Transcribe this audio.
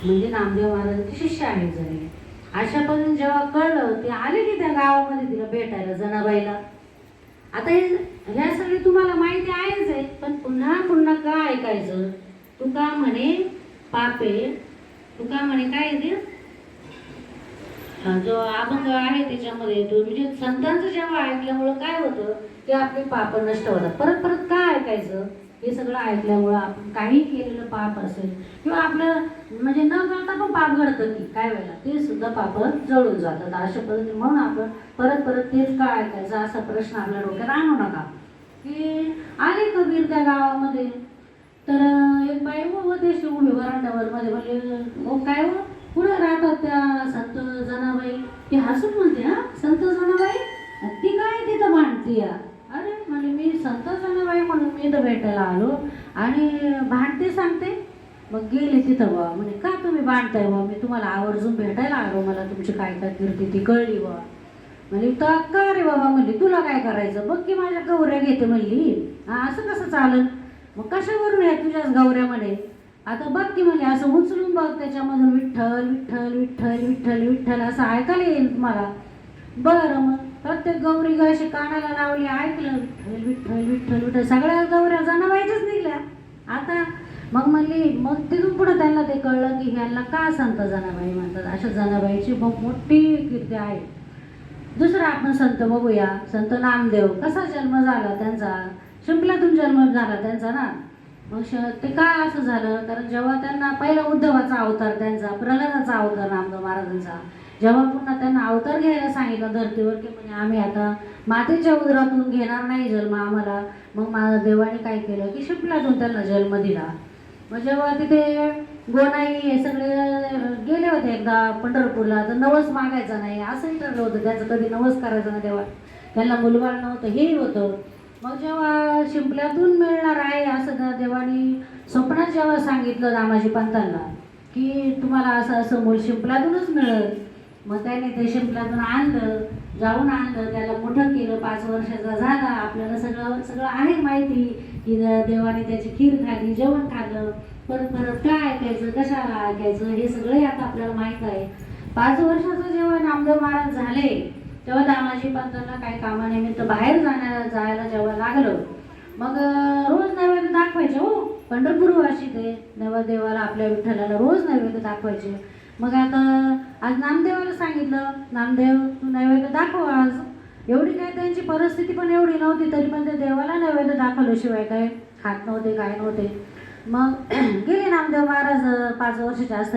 म्हणजे नामदेव महाराजांचे शिष्य आहेत झाले. अशा पण जेव्हा कळलं ते आले की त्या गावामध्ये तिला भेटायला जनाबाईला. आता ह्या सगळे तुम्हाला माहिती आहेच आहे, पण पुन्हा पुन्हा का ऐकायचं? तू का म्हणे पापे, तू का म्हणे काय ते जो अभंग आहे त्याच्यामध्ये तो म्हणजे संतांचं जेव्हा ऐकल्यामुळं काय होतं ते आपले पाप नष्ट होतात. परत परत का ऐकायचं? हे सगळं ऐकल्यामुळं आपण काही केलेलं पाप असेल किंवा आपलं म्हणजे न करता पण पाप घडतं की काय वेळेला ते सुद्धा पाप जळून जातात. अशा पद्धतीने म्हणून आपण परत परत तेच का ऐकायचं असा प्रश्न आपल्या डोक्यात आणू नका. की आले कबीर त्या गावामध्ये, तर एक बाई होते उभी वरांड्यावर मध्ये म्हणले हो काय हो पुढे राहतात त्या संत जनाबाई. ती हसून म्हणते हा संत जनाबाई, ती काय तिथं भांडती या? अरे म्हणजे मी संत जनाबाई म्हणून मी इथं भेटायला आलो आणि भांडते सांगते. मग गेले तिथं बा म्हणजे का तुम्ही भांडताय बा, मी तुम्हाला आवर्जून भेटायला आलो, मला तुमची काय काय कीर्ती ती कळली बा. म्हणली तर का रे बाबा, म्हणली तुला काय करायचं, बघ की माझ्या गौऱ्या घेते म्हणली. हा असं कसं चालेल? मग कशावरून आहे तुझ्याच गौऱ्या म्हणे? आता बघ की म्हणजे असं उचलून बघ त्याच्यामधून विठ्ठल विठ्ठल विठ्ठल विठ्ठल विठ्ठल असं ऐकायला येईल तुम्हाला. बरं मग प्रत्येक गौरी अशी कानाला लावली, ऐकलं विठ्ठल विठ्ठल विठ्ठल विठ्ठल, सगळ्या गौऱ्या जनाबाईच्याच निघल्या. आता मग म्हणली, मग तिथून पुढं त्यांना ते कळलं की ह्यांना का संत जनाबाई म्हणतात. अशा जनाबाईची मोठी कीर्ती आहे. दुसरा आपण संत बघूया. संत नामदेव कसा जन्म झाला त्यांचा? शिंपल्यातून जन्म झाला त्यांचा ना. मग ते काय असं झालं, कारण जेव्हा त्यांना पहिला उद्धवाचा अवतार त्यांचा, प्रल्हादाचा अवतार नामदेव महाराजांचा, जेव्हा पुन्हा त्यांना अवतार घ्यायला सांगितलं धर्तीवर की म्हणजे आम्ही आता मातेच्या उदरातून घेणार नाही जन्म आम्हाला, मग माझ्या देवाने काय केलं की शिंपल्यातून त्यांना जन्म दिला. मग जेव्हा तिथे गोनाई हे सगळे गेले होते एकदा पंढरपूरला, तर नवस मागायचा नाही असंही ठरलं होतं त्यांचं, कधी नवस करायचा नाही देवा, त्यांना मुलबाळ नव्हतं हेही होतं. मग जेव्हा शिंपल्यातून मिळणार आहे असं त्या देवानी स्वप्नात जेव्हा सांगितलं रामाजी पंतांना की तुम्हाला असं असं मूल शिंपल्यातूनच मिळेल, मग त्याने ते शिंपल्यातून आणलं, जाऊन आणलं, त्याला मोठं केलं, 5 वर्षाचा झाला. आपल्याला सगळं सगळं आहे माहिती की देवाने त्याची खीर खाल्ली, जेवण खाल्लं. परत परत काय ऐकायचं, कशाला ऐकायचं, हे सगळे आता आपल्याला माहीत आहे. 5 वर्षाचं जेव्हा नामदेव महाराज झाले तेव्हा दामाजी पंतांना काही कामानिमित्त बाहेर जायला जेव्हा लागलं, मग रोज नैवेद्य दाखवायचे हो, पंढरपूरवासी ते देवाला आपल्या विठ्ठलाला रोज नैवेद्य दाखवायचे. मग आता आज नामदेवाला सांगितलं, नामदेव तू नैवेद्य दाखव आज. एवढी काय त्यांची परिस्थिती पण एवढी नव्हती, तरी पण ते देवाला नैवेद्य दाखवल्याशिवाय काय खात नव्हते, काय नव्हते. मग गेले नामदेव महाराज 5 वर्षाचे असतात